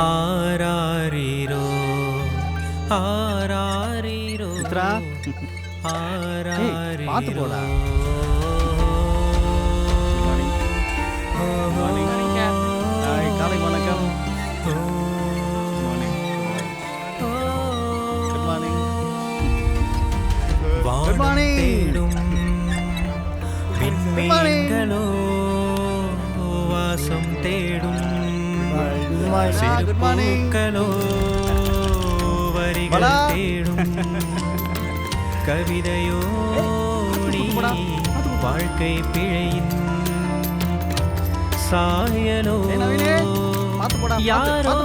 ஆராரிரோ ஆராரிரோ சித்ரா பார்த்து போடா. காலை வணக்கம். தேடும் விண்மீன்களோ வாசம் தேடும் சிறுபூக்களோ வரிகள் தேடும் கவிதையோ நீ வாழ்க்கை பிழையின் சாயலோ யாரோ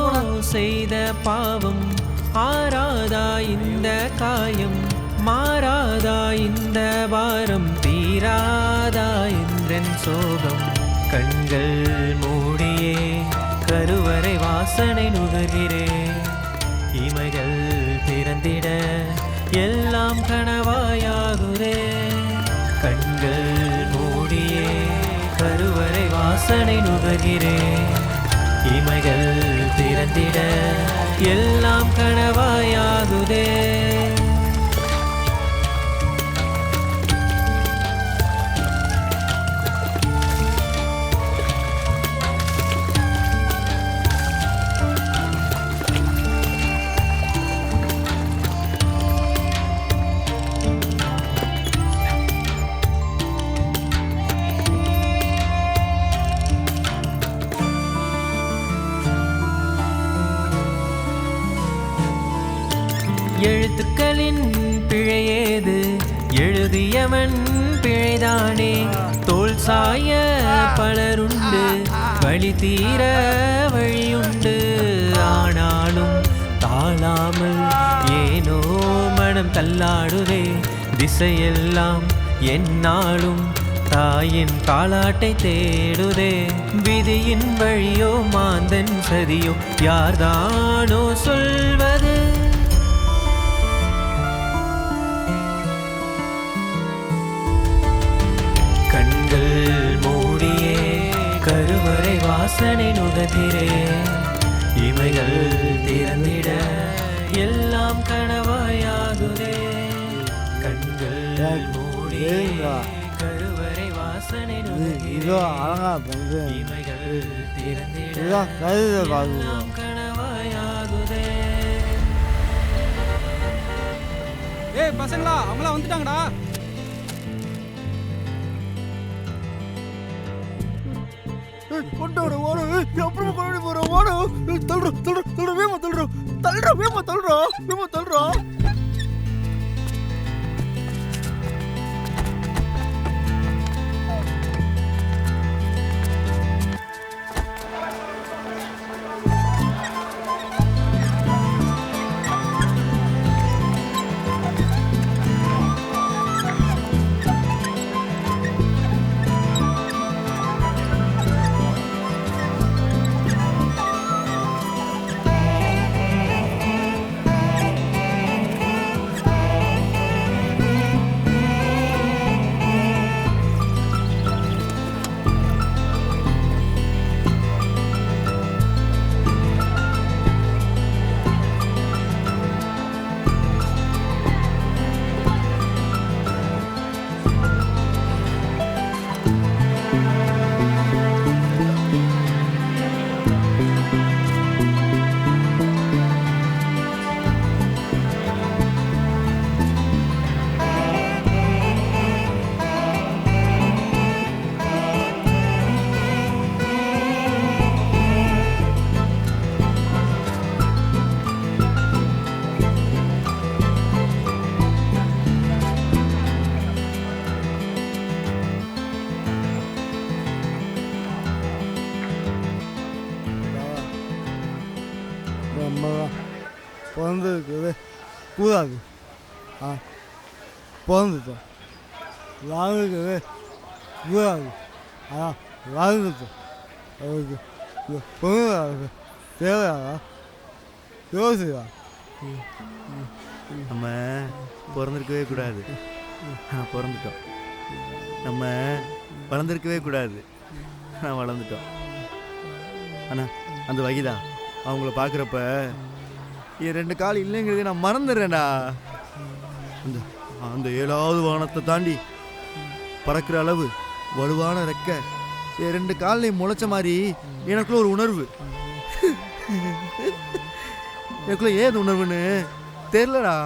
செய்த பாவம் ஆராதா இந்த காயம் மாறாதா இந்த வாரம் தீராதா என்றன் சோகம் கண்கள் மூடியே கருவறை வாசனை நுகர்கிறேன் இமைகள் திறந்திட எல்லாம் கனவாயாகுதே கண்கள் மூடியே கருவறை வாசனை நுகர்கிறேன் இமைகள் திறந்திட எல்லாம் கனவாயாகுதே எழுத்துக்களின் பிழையேது எழுதியவன் பிழைதானே தோல் சாய பலருண்டு வழி தீர வழியுண்டு ஆனாலும் தாழாமல் ஏனோ மனம் தள்ளாடுதே திசையெல்லாம் என்னாலும் தாயின் தாளாட்டை தேடுதே விதியின் வழியோ மாந்தன் சதியோ யார்தானோ சொல்வது மூடியே கருவறை வாசனை நுகர்கிறே இமைகள் திறந்திட எல்லாம் கனவாயாகுதே கண்கள் மூடியே கருவறை வாசனை நுகர்கிறே இமைகள் திறந்திட எல்லாம் கனவாயாகுதே. ஏய் பசங்களா அவங்களா வந்துட்டாங்கடா. கொண்டோட ஓடு அப்புறமா கொண்டு போறோம் ஓடு தள்ளுறோம் தள்ளுறோம் தள்ளுறோம் வேமா தள்ளுறோம் தள்ளுறோம் வேமா தள்ளுறோம் வேமா தள்ளுறோம் பிறந்திருக்குது கூடாது பிறந்துட்டோம் வாழ்ந்துருக்குது கூடாது வாழ்ந்துட்டோம் அவருக்கு பொண்ணு தேவையாதா யோசிக்கா நம்ம பிறந்திருக்கவே கூடாது ஆனால் பிறந்துட்டோம் நம்ம வளர்ந்துருக்கவே கூடாது ஆனால் வளர்ந்துட்டோம் ஆனால் அந்த வகிதா அவங்கள பார்க்குறப்ப என் 2 கால் இல்லைங்கிறத நான் மறந்துடுறேன்டா. அந்த அந்த 7வது வானத்தை தாண்டி பறக்கிற அளவு வலுவான ரெக்க என் 2 காலையும் முளைச்ச மாதிரி எனக்குள்ள ஒரு உணர்வு. எனக்குள்ள ஏது உணர்வுன்னு தெரிலடா.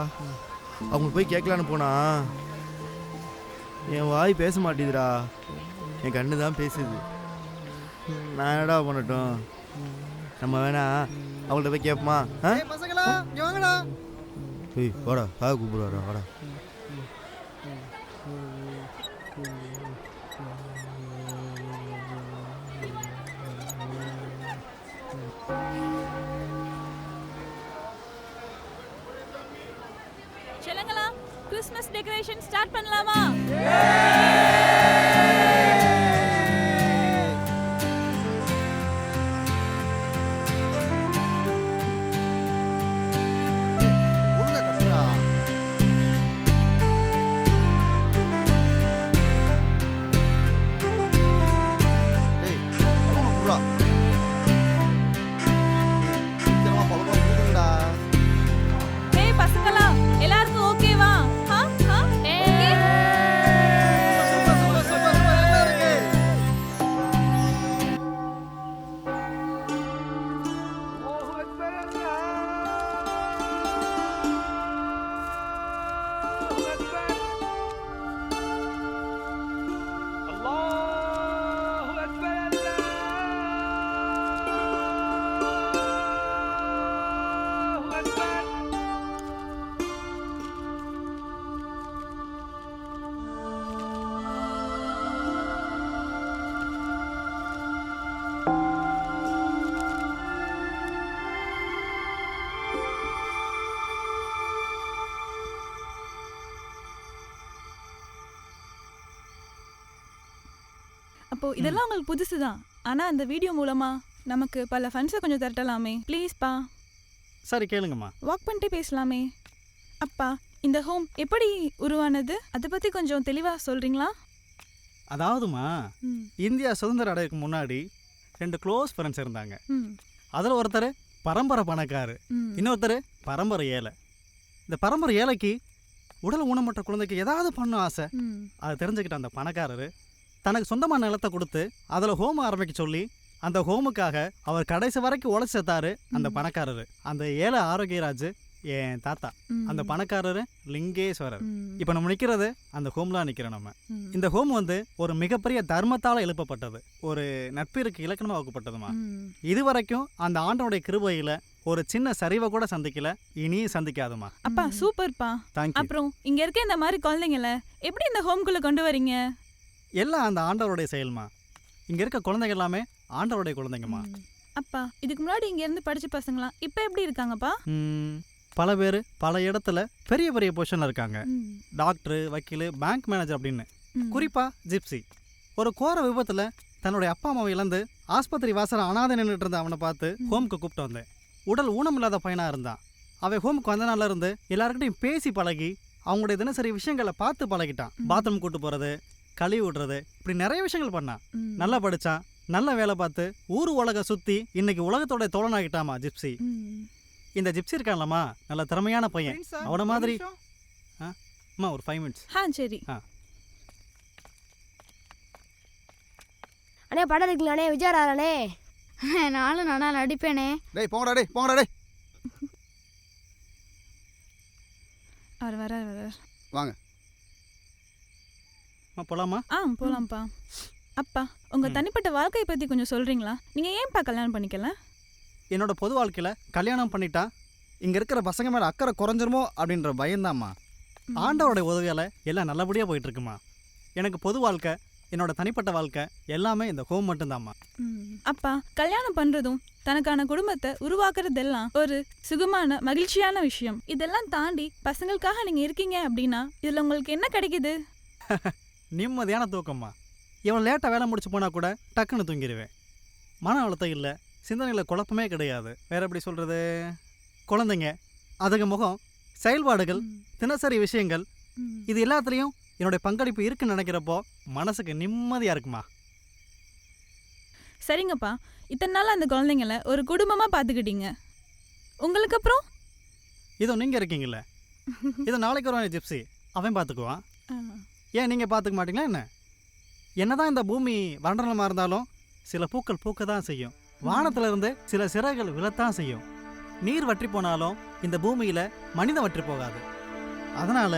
அவங்க போய் கேட்கலான்னு போனா என் வாய் பேச மாட்டேதுடா, என் கண்ணு தான் பேசுது. நான் என்னடா பண்ணட்டும்? நம்ம வேணா அவங்கள்ட்ட போய் கேட்போமா? பசங்களா இங்க வாங்கடா. ஏய் வாடா, கூப்பிடுவாரா, வாடா. செல்லங்களா, கிறிஸ்மஸ் டெக்கரேஷன் ஸ்டார்ட் பண்ணலாமா? ஒழுங்கா கட்டுடா. டேய் பலூனை குடுறா. சீக்கிரமா பலூனை குடுங்கடா. ஏய் பசங்களா, எல்லாருக்கும் ஓகேவா? ஓகே. சூப்பர் சூப்பர் சூப்பர் நல்லா இருக்கு. அப்போ இதெல்லாம் உங்களுக்கு புதுசுதான். ஆனா அந்த வீடியோ மூலமா நமக்கு பல ஃபண்ட்ஸை கொஞ்சம் திரட்டலாமே. ப்ளீஸ்ப்பா, சரி கேளுங்கம்மா. வாக் பண்ணிட்டு பேசலாமே. அப்பா, இந்த ஹோம் எப்படி உருவானது அதை பத்தி கொஞ்சம் தெளிவா சொல்றீங்களா? அதாவதுமா, ம், இந்தியா சுதந்திரம் அடையறதுக்கு முன்னாடி 2 க்ளோஸ் ஃப்ரெண்ட்ஸ் இருந்தாங்க. ம், அதில் ஒருத்தர் பரம்பரை பணக்காரு, ம், இன்னொருத்தர் பரம்பரை ஏழை. இந்த பரம்பரை ஏழைக்கு உடல் ஊனமுற்ற குழந்தைக்கு ஏதாவது பண்ணும் ஆசை. ம், அதை தெரிஞ்சுக்கிட்ட அந்த பணக்காரரு தனக்கு சொந்தமான நிலத்தை கொடுத்து அதில் ஹோம் ஆரம்பிக்க சொல்லி அந்த ஹோமுக்காக அவர் கடைசி வரைக்கும் உழைச்சி சேர்த்தாரு அந்த பணக்காரரு. அந்த ஏழை ஆரோக்கியராஜ் என் தாத்தா, ம், அந்த பணக்காரரு லிங்கேஸ்வரர். ம், இப்போ நம்ம நிற்கிறது அந்த ஹோம்லாம் நிற்கிறோம் நம்ம. ம், இந்த ஹோம் வந்து ஒரு மிகப்பெரிய தர்மத்தால் எழுப்பப்பட்டது, ஒரு நட்பிற்கு இலக்கணமாக வகுக்கப்பட்டதுமா. ம். இது வரைக்கும் அந்த ஆண்டனுடைய கிருபையில் ஒரு சின்ன சரிவை கூட சந்திக்கல, இனியும் சந்திக்காதுமா. அப்பா சூப்பர்ப்பா. தேங்க்யூ. அப்புறம் இங்க இருக்க இந்த மாதிரி குழந்தைங்கள எப்படி இந்த ஹோம்குள்ள கொண்டு வரீங்க? எல்லாம் அந்த ஆண்டவருடைய செயல்மா. இங்கே இருக்க குழந்தைங்க எல்லாமே ஆண்டவருடைய குழந்தைங்கம்மா. ம். அப்பா, இதுக்கு முன்னாடி இங்க இருந்து படிச்ச பசங்களாம் இப்ப எப்படி இருக்காங்கப்பா? பல பேர் பல இடத்துல பெரிய பெரிய பொசிஷனில் இருக்காங்க. ம், டாக்டரு, வக்கீல், பேங்க் மேனேஜர் அப்படின்னு. ம், குறிப்பாக ஜிப்சி ஒரு கோர விபத்தில் தன்னுடைய அப்பா அம்மாவை இழந்து ஆஸ்பத்திரி வாசல அனாதை நின்றுட்டு இருந்த அவனை பார்த்து ஹோமுக்கு கூப்பிட்டு வந்தேன். உடல் ஊனமில்லாத பையனாக இருந்தான். அவன் ஹோமுக்கு வந்த நாள்ல இருந்து எல்லாருக்கிட்டையும் பேசி பழகி அவங்களுடைய தினசரி விஷயங்களை பார்த்து பழகிட்டான். பாத்ரூம் கூட்டு போகிறது, கழுவி விடுறது, இப்படி நிறைய விஷயங்கள் பண்ணான். ம், நல்லா படித்தான், நல்ல வேலை பார்த்து ஊர் உலகம் சுற்றி இன்னைக்கு உலகத்தோட தோழனாகிட்டாமா ஜிப்சி. ம். இந்த ஜிப்சி இருக்கான்லம்மா, நல்ல திறமையான பையன். அவனை மாதிரி அம்மா ஒரு 5 மினிட்ஸ். சரி. அண்ணே படம் இருக்குங்களாண்ணே, விஜயராண்ணே. நானும் நானா நடிப்பேனே. டேய் போங்கடா டேய் போங்கடா டேய். அவர் வர வாங்க. போலாமா? போலாம்ப்பா. அப்பா, உங்க தனிப்பட்ட வாழ்க்கையை பத்தி கொஞ்சம் சொல்றீங்களா? நீங்க ஏன்ப்பா கல்யாணம் பண்ணிக்கல? என்னோட பொது வாழ்க்கையில் கல்யாணம் பண்ணிட்டா இங்கே இருக்கிற பசங்க மேலே அக்கறை குறைஞ்சிருமோ அப்படின்ற பயம்தாம்மா. ஆண்டவருடைய உதவியால் எல்லாம் நல்லபடியாக போயிட்டுருக்குமா. எனக்கு பொது வாழ்க்கை, என்னோட தனிப்பட்ட வாழ்க்கை எல்லாமே இந்த ஹோம் மட்டும்தாம்மா. அப்பா, கல்யாணம் பண்றதும் தனக்கான குடும்பத்தை உருவாக்குறதெல்லாம் ஒரு சுகமான மகிழ்ச்சியான விஷயம். இதெல்லாம் தாண்டி பசங்களுக்காக நீங்க இருக்கீங்க அப்படின்னா இதுல உங்களுக்கு என்ன கிடைக்குது? நிம்மதியான தூக்கம்மா. இவன் லேட்டாக வேலை முடிச்சு போனால் கூட டக்குன்னு தூங்கிடுவேன். மன அழுத்தம் இல்லை, சிந்தனையில் குழப்பமே கிடையாது. வேற எப்படி சொல்கிறது, குழந்தைங்க, அதுங்க முகம், செயல்பாடுகள், தினசரி விஷயங்கள், இது எல்லாத்துலேயும் என்னுடைய பங்களிப்பு இருக்குன்னு நினைக்கிறப்போ மனசுக்கு நிம்மதியாக இருக்குமா. சரிங்கப்பா, இத்தனை நாள் அந்த குழந்தைங்கள ஒரு குடும்பமாக பார்த்துக்கிட்டீங்க. உங்களுக்கு அப்புறம் இதோ நீங்கள் இருக்கீங்களே, இதை நாளைக்கு வருவான் ஜிப்சி, அவன் பார்த்துக்குவான். ஏன் நீங்கள் பார்த்துக்க மாட்டீங்களா என்ன? என்னதான் இந்த பூமி வறண்டலமாக இருந்தாலும் சில பூக்கள் பூக்க தான் செய்யும். வானத்துல இருந்து சில சிறகுகள் விழத்தான் செய்யும். நீர் வற்றி போனாலும் இந்த பூமியில் மனிதன் வற்றி போகாது. அதனால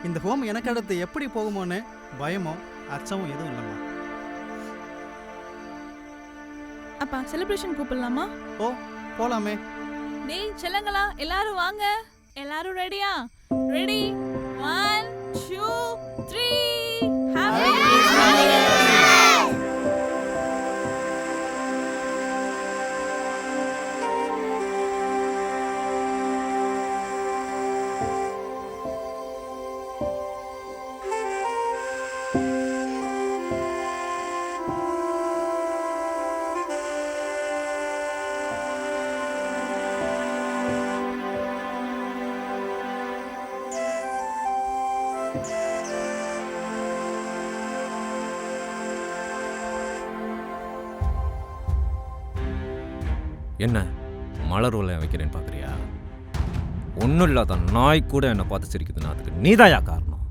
இந்த ஹோம் எனக்கு அடுத்து எப்படி போகுமோன்னு பயமோ அச்சமும் எதுவும் இல்லைம்மா. அப்பா செலிப்ரேஷன் கூப்பிடலாமா? ஓ போலாமே. டேய் செல்லங்களா, எல்லாரும் வாங்க. எல்லாரும் ரெடியா? ரெடி 1 2 3 ஹாப்பி என்ன மலர் உள்ள வைக்கிறேன்னு பார்க்குறியா? ஒன்றும் இல்லாத நாய் கூட என்னை பார்த்து சிரிக்குதுன்னா அதுக்கு நீதாயா காரணம்.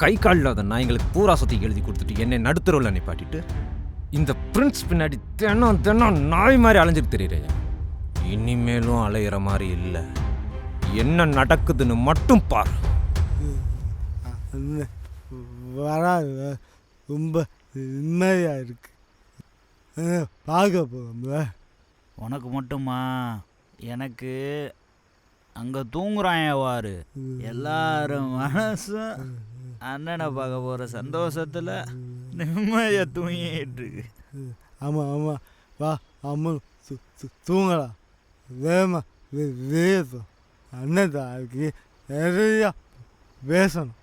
கை கால் இல்லாத நாய்ங்களுக்கு பூரா சுற்றி எழுதி கொடுத்துட்டு என்னை நடுத்தருவில் நிப்பாட்டிட்டு இந்த பிரின்ஸ் பின்னாடி தினம் நாய் மாதிரி அலைஞ்சிட்டு தெரியுறையா. இனிமேலும் அலையிற மாதிரி இல்லை. என்ன நடக்குதுன்னு மட்டும் பாரு. வராது, ரொம்ப நிம்மதியாக இருக்கு. பார்க்க போகல. உனக்கு மட்டுமா? எனக்கு அங்கே தூங்குறாயவாரு. எல்லாரும் மனசும் அண்ணனை பார்க்க போகிற சந்தோஷத்தில் நிம்மதியாக தூங்கிட்டு இருக்கு. ஆமாம் ஆமாம், வா அம்மா தூங்கலாம். வேமா வேசம் அண்ணன் தாக்கு நிறையா பேசணும்.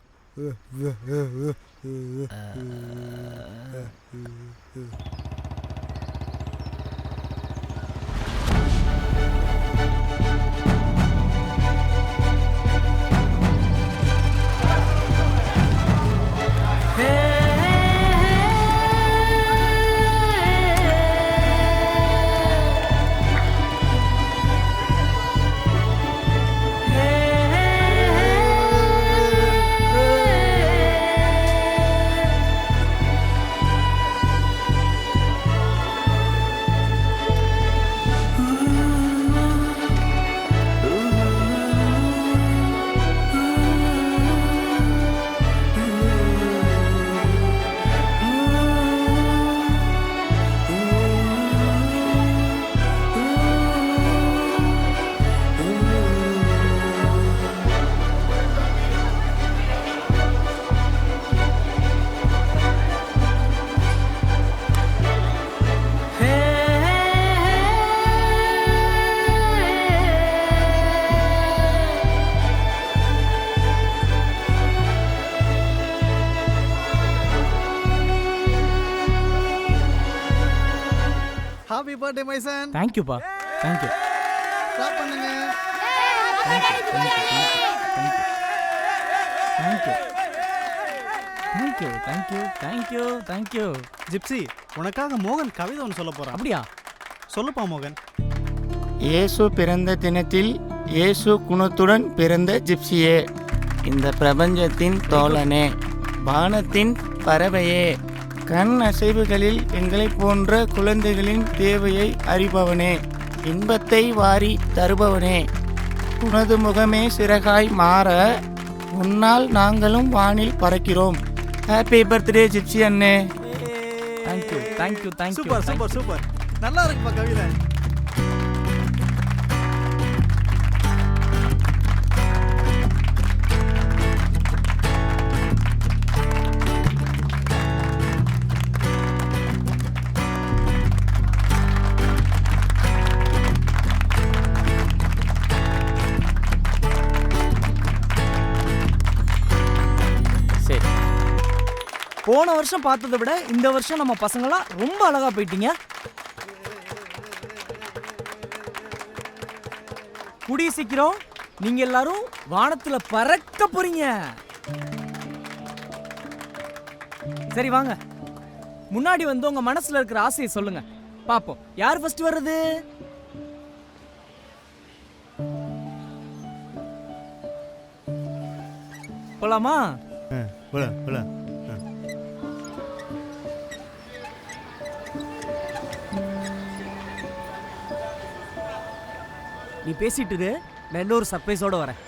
Happy birthday my son. தேங்க்யூப்பா, தேங்க்யூ. ஸ்டாப் பண்ணுங்க. தேங்க்யூ. ஜிப்சி, உனக்காக மோகன் கவிதை ஒன்று சொல்ல போறான். அப்படியா? சொல்லுப்பா மோகன். இயேசு பிறந்த தினத்தில் இயேசு குணத்துடன் பிறந்த ஜிப்சியே, இந்த பிரபஞ்சத்தின் தோழனே, வானத்தின் பறவையே, கண் அசைவுகளில் எங்களைப் போன்ற குழந்தைகளின் தேவையை அறிபவனே, இன்பத்தை வாரி தருபவனே, உனது முகமே சிறகாய் மாற உன்னால் நாங்களும் வானில் பறக்கிறோம். ஹாப்பி பர்த்டே ஜிப்சி அண்ணே. தேங்க்யூ. சூப்பர் சூப்பர் சூப்பர், நல்லா இருக்குப்பா கவிதை. போன வருஷம் பார்த்ததை விட இந்த வருஷம் நம்ம பசங்களாம் ரொம்ப அழகா போயிட்டீங்க. கூடிய சீக்கிரம் நீங்க எல்லாரும் வானத்துல பறக்க போறீங்க. சரி வாங்க, முன்னாடி வந்து உங்க மனசுல இருக்கிற ஆசையை சொல்லுங்க பாப்போம் யார் ஃபர்ஸ்ட் வர்றது. போலாமா? போலாம். நீ பேசிட்டு இரு, நான் இன்னொரு சர்ப்ரைஸோட வரேன்.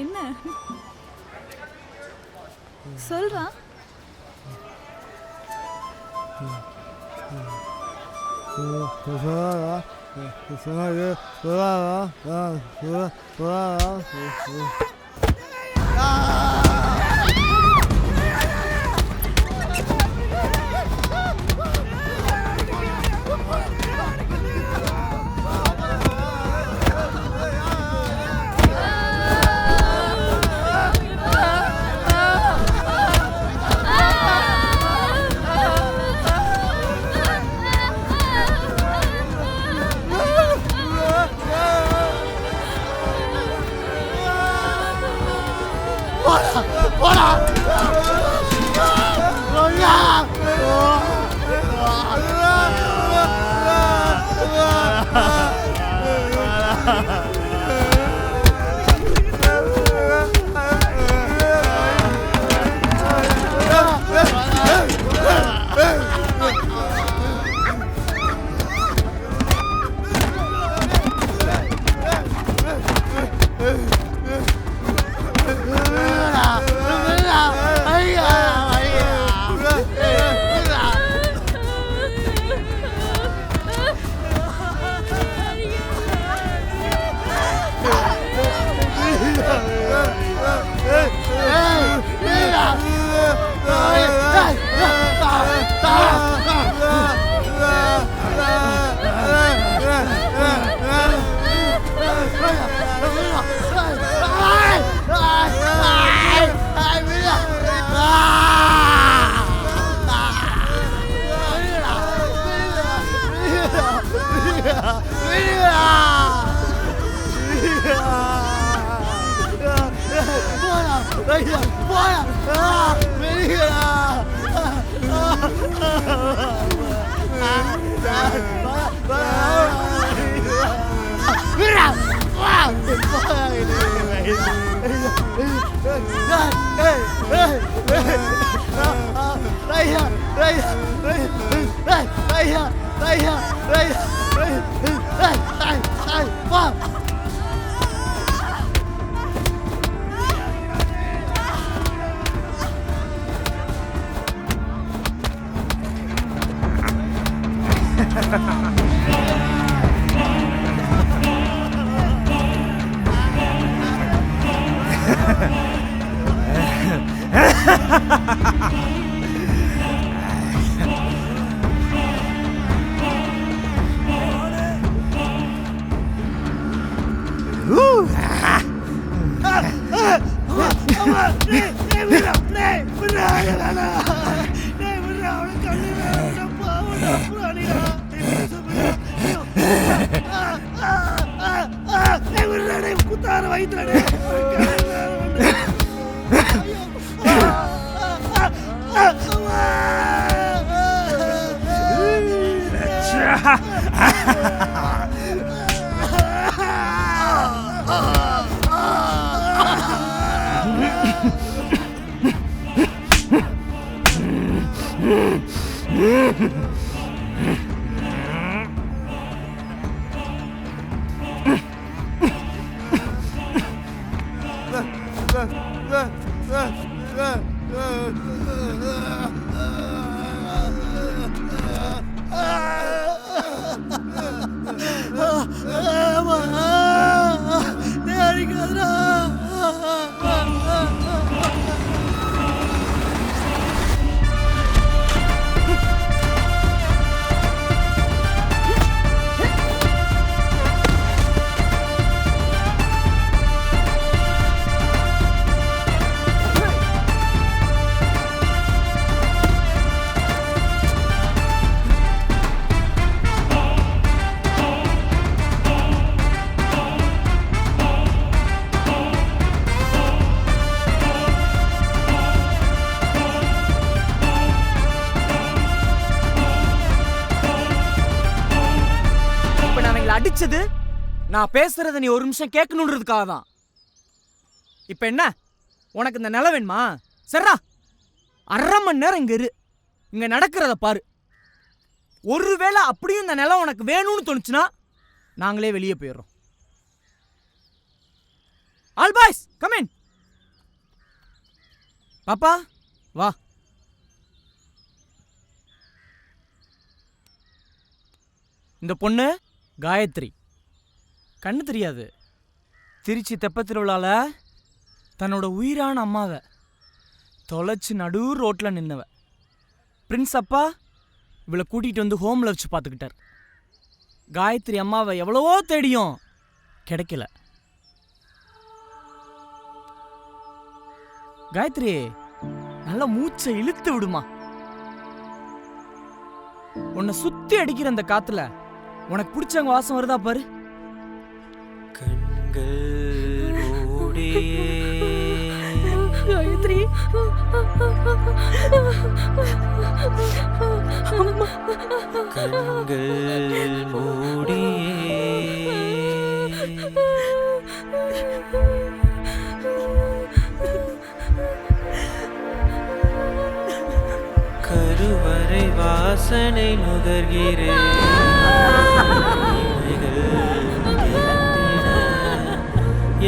என்ன சொல்றா? நான் பேசுறத நீ ஒரு நிமிஷம் கேட்கணுன்றதுக்காக தான். இப்ப என்ன உனக்கு இந்த நிலம் வேணுமா? சரிடா, 1/2 மணி நேரம் இங்க இரு, இங்க நடக்கிறத பாரு. ஒருவேளை அப்படியும் இந்த நிலம் உனக்கு வேணும்னு தோணுச்சுன்னா நாங்களே வெளியே போயிடுறோம். All boys come in. பாப்பா வா. இந்த பொண்ணு காயத்ரி, கண்ணு தெரியாது. திருச்சி தெப்பத் திருவிழால தன்னோட உயிரான அம்மாவை தொலைச்சு நடு ரோட்ல நின்னவ. பிரின்ஸ் அப்பா இவளை கூட்டிகிட்டு வந்து ஹோமில் வச்சு பார்த்துக்கிட்டார். காயத்ரி அம்மாவை எவ்வளவோ தேடியும் கிடைக்கல. காயத்ரி நல்லா மூச்சை இழுத்து விடுமா. உன்னை சுத்தி அடிக்கிற அந்த காத்துல உனக்கு பிடிச்சவங்க வாசம் வருதா பாரு. காயத்ரி கண்கள் மூடியே கருவறை வாசனை நுகர்கிறேன்.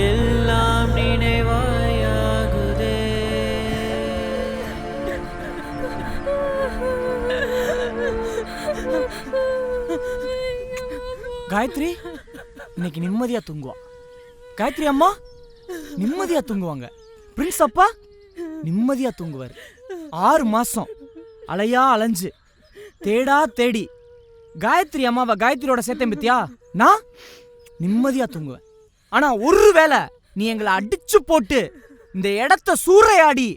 எல்லாம் நினைவாயாகுதே. காயத்ரி இன்னைக்கு நிம்மதியா தூங்குவா. காயத்ரி அம்மா நிம்மதியா தூங்குவாங்க. பிரின்ஸ் அப்பா நிம்மதியா தூங்குவார். 6 மாசம் அலையா அலைஞ்சு தேடா தேடி காயத்ரி அம்மாவை காயத்ரியோட சேர்த்தேன் பத்தியா. நான் நிம்மதியா தூங்குவேன். ஆனா ஒருவேளை நீ எங்களை அடிச்சு போட்டு இந்த இடத்த சூறையாடி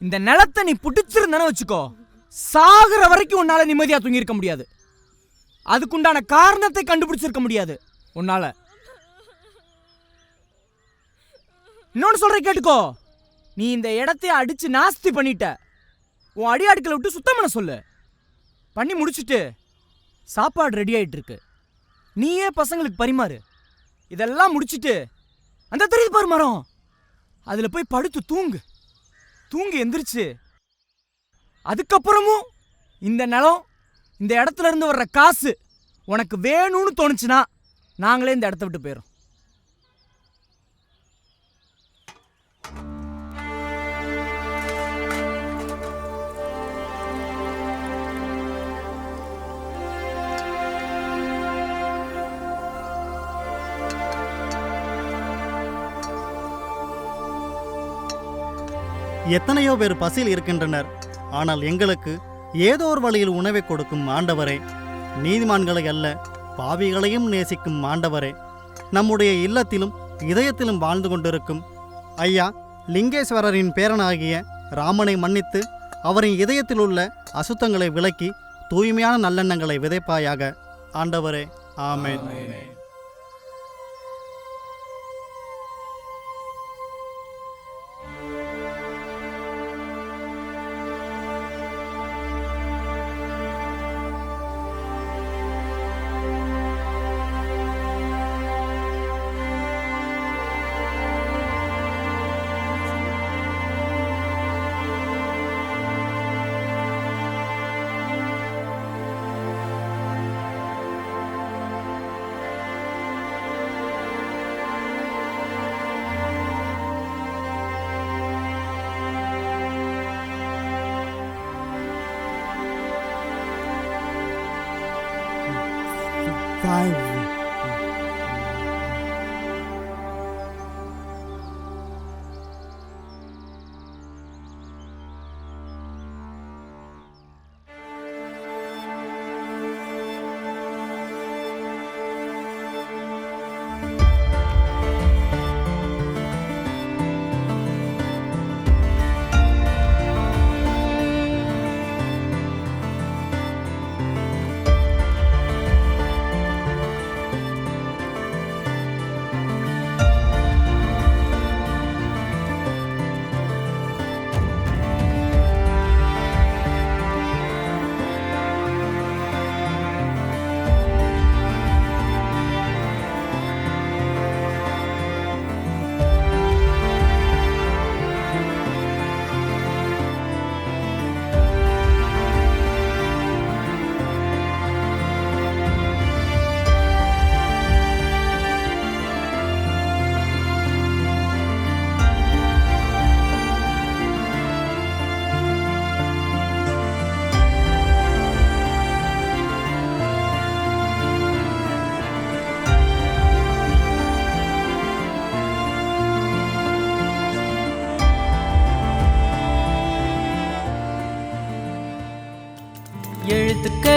இந்த நிலத்தை நீ புடிச்சிருந்தன வச்சுக்கோ, சாகுற வரைக்கும் உன்னால நிம்மதியா தூங்கி இருக்க முடியாது. அதுக்குண்டான காரணத்தை கண்டுபிடிச்சிருக்க முடியாது உன்னால. இன்னொன்னு சொல்ற கேட்டுக்கோ, நீ இந்த இடத்தைய அடிச்சு நாஸ்தி பண்ணிட்ட. உன் அடி அடுக்கலை விட்டு சுத்தம் பண்ண சொல்லு. பண்ணி முடிச்சுட்டு சாப்பாடு ரெடி ஆயிட்டு இருக்கு, நீயே பசங்களுக்கு பரிமாறு. இதெல்லாம் முடிச்சுட்டு அந்த தெரியுது பாரு மரம், அதுல போய் படுத்து தூங்கு. தூங்கி எந்திரிச்சு அதுக்கப்புறமும் இந்த நிலம் இந்த இடத்துல இருந்து வர்ற காசு உனக்கு வேணும்னு தோணுச்சுன்னா நாங்களே இந்த இடத்த விட்டு போயிடும். எத்தனையோ பேர் பசியில் இருக்கின்றனர். ஆனால் எங்களுக்கு ஏதோ ஒரு வழியில் உணவை கொடுக்கும் ஆண்டவரே, நீதிமான்களை அல்ல பாவிகளையும் நேசிக்கும் ஆண்டவரே, நம்முடைய இல்லத்திலும் இதயத்திலும் வாழ்ந்து கொண்டிருக்கும் ஐயா லிங்கேஸ்வரரின் பேரனாகிய ராமனை மன்னித்து அவரின் இதயத்தில் உள்ள அசுத்தங்களை விலக்கி தூய்மையான நல்லெண்ணங்களை விதைப்பாயாக. ஆண்டவரே, ஆமென்.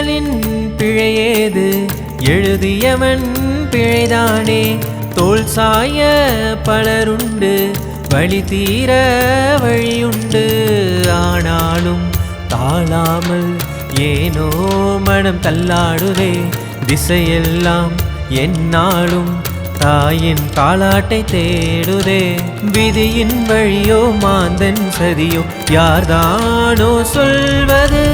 விதிகளின் பிழையேது எழுதியவன் பிழைதானே தோல் சாய பலருண்டு வழி தீர வழியுண்டு ஆனாலும் தாழாமல் ஏனோ மனம் தள்ளாடுதே திசையெல்லாம் என்னாலும் தாயின் காலாட்டை தேடுதே விதியின் வழியோ மாந்தன் சதியோ யார்தானோ சொல்வது